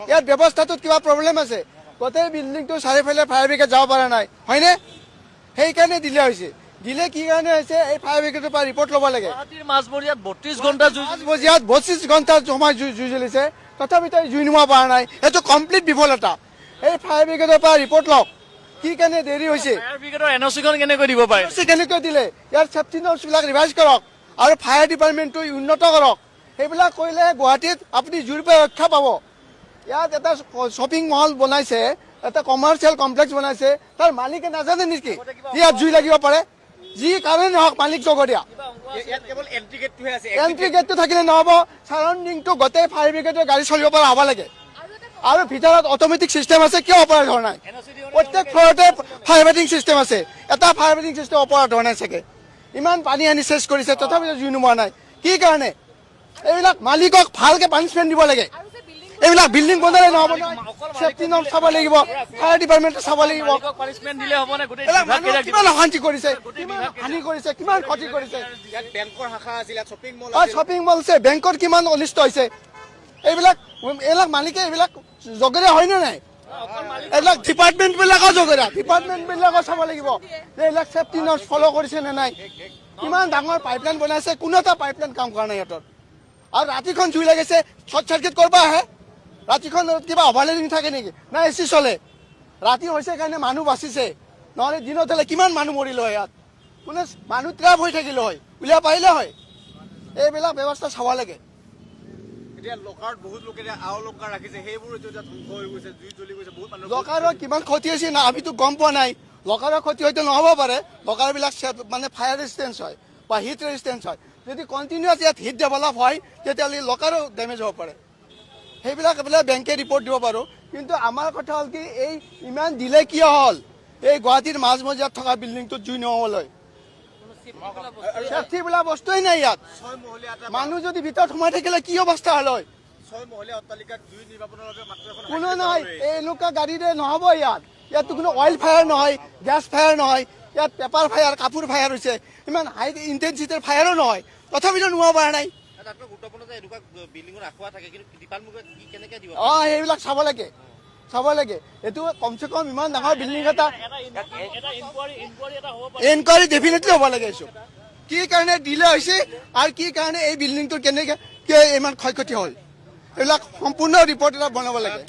ইয়াত ব্যৱস্থাটোত কিবা প্ৰব্লেম আছে গোটেই বিল্ডিংটো চাৰিওফালে ফায়াৰ ব্ৰিগেড যাব পৰা নাই হয়নে সেইকাৰণে দিলে হৈছে দিলে কি কাৰণে হৈছে এই ফায়াৰ ব্ৰিগেডৰ পৰা ৰিপৰ্ট ল'ব লাগে মাজমজিয়াত 32 ঘণ্টা মাজমজিয়াত 32 ঘণ্টা সময় জুই জ্বলিছে তথাপিতো জুই নুমা পৰা নাই এইটো কমপ্লিট বিফলতা এই ফায়াৰ ব্ৰিগেডৰ পৰা ৰিপৰ্ট লওক কি কাৰণে দেৰি হৈছে ফায়াৰ ব্ৰিগেডৰ এনঅ'চিখন কেনেকৈ দিব পাৰে কেনেকৈ দিলে ইয়াৰ চেফটি নৰ্মছবিলাক ৰিভাইজ কৰক আৰু ফায়াৰ ডিপাৰ্টমেণ্টটো উন্নত কৰক সেইবিলাক কৰিলে গুৱাহাটীত আপুনি জুইৰ পৰা ৰক্ষা পাব ইয়াত এটা শ্বপিং মল বনাইছে এটা কমাৰ্চিয়েল কমপ্লেক্স বনাইছে তাৰ মালিকে নাজানে নেকি ইয়াত জুই লাগিব পাৰে যি কাৰণে নহওক মালিক জগৰীয়া এণ্ট্ৰি গেটটো থাকিলে নহ'ব চাৰাউণ্ডিংটো গোটেই ফায়াৰ ব্ৰিগেডৰ গাড়ী চলিব পৰা হ'ব লাগে আৰু ভিতৰত অট'মেটিক চিষ্টেম আছে কিয় অপাৰেট হোৱা নাই প্ৰত্যেক ফ্ল'ৰতে ফায়াৰ ফাইটিং চিষ্টেম আছে এটা ফায়াৰ ফাইটিং চিষ্টেম অপাৰেট হোৱা নাই চাগে ইমান পানী আনি চেছ কৰিছে তথাপিতো জুই নুমোৱা নাই কি কাৰণে এইবিলাক মালিকক ভালকে পানিছমেণ্ট দিব লাগে এইবিলাক বিল্ডিং বনালে নহ'ব চেফটি নৰ্ম চাব লাগিব ফায়াৰ ডিপাৰ্টমেণ্টে চাব লাগিব কিমান অশান্তি কৰিছে কিমান হানি কৰিছে কিমান ক্ষতি কৰিছে শ্বপিং মল আছে বেংকৰ কিমান অনিষ্ট হৈছে এইবিলাক মালিকে এইবিলাক জগৰীয়া হয়নে নাই এইবিলাক ডিপাৰ্টমেণ্টবিলাকৰ জগৰীয়া ডিপাৰ্টমেণ্টবিলাকৰ চাব লাগিব যে এইবিলাক চেফটি নৰ্ম ফ'ল' কৰিছে নে নাই কিমান ডাঙৰ পাইপলাইন বনাইছে কোনো এটা পাইপলাইন কাম কৰা নাই সিহঁতৰ আৰু ৰাতিখন জুই লাগিছে শ্বৰ্ট চাৰ্কিট কৰিব আহে ৰাতিখন কিবা অভাৰলোডিং থাকে নেকি না এচি চলে ৰাতি হৈছে কাৰণে মানুহ বাচিছে নহ'লে দিনত হ'লে কিমান মানুহ মৰিলে হয় ইয়াত কোনে মানুহ ট্ৰেপ হৈ থাকিলে হয় উলিয়াব পাৰিলে হয় এইবিলাক ব্যৱস্থা চাব লাগে লকাৰৰ কিমান ক্ষতি হৈছে না আমিতো গম পোৱা নাই লকাৰৰ ক্ষতি হয়তো নহ'ব পাৰে লকাৰবিলাক মানে ফায়াৰ ৰেজিষ্টেঞ্চ হয় বা হিট ৰেজিষ্টেঞ্চ হয় যদি কণ্টিনিউৱাছ ইয়াত হিট ডেভেলপ হয় তেতিয়াহ'লে লকাৰো ডেমেজ হ'ব পাৰে সেইবিলাক বেংকে ৰিপৰ্ট দিব পাৰোঁ কিন্তু আমাৰ কথা হ'ল কি এই ইমান দিলে কিয় হ'ল এই গুৱাহাটীৰ মাজমজিয়াত থকা বিল্ডিংটোত জুই নহ'বলৈ চেফটি বোলা বস্তুৱেই নাই ইয়াত মানুহ যদি ভিতৰত সোমাই থাকিলে কি অৱস্থা হ'ল হয় কোনো নহয় এনেকুৱা গাড়ীৰে নহ'ব ইয়াততো কোনো অইল ফায়াৰ নহয় গেছ ফায়াৰ নহয় ইয়াত পেপাৰ ফায়াৰ কাপোৰ ফায়াৰ হৈছে ইমান হাই ইণ্টেনচিটিৰ ফায়াৰো নহয় তথাপিতো নোহোৱা পৰা নাই সেইবিলাক চাব লাগে এইটো কমচে কম ইমান ডাঙৰ বিল্ডিং এটা এনকুৱাৰী ডেফিনেটলি হ'ব লাগে এইটো কি কাৰণে দিলে হৈছে আৰু কি কাৰণে এই বিল্ডিংটোৰ কেনেকৈ ইমান ক্ষয় ক্ষতি হ'ল এইবিলাক সম্পূৰ্ণ ৰিপৰ্ট এটা বনাব লাগে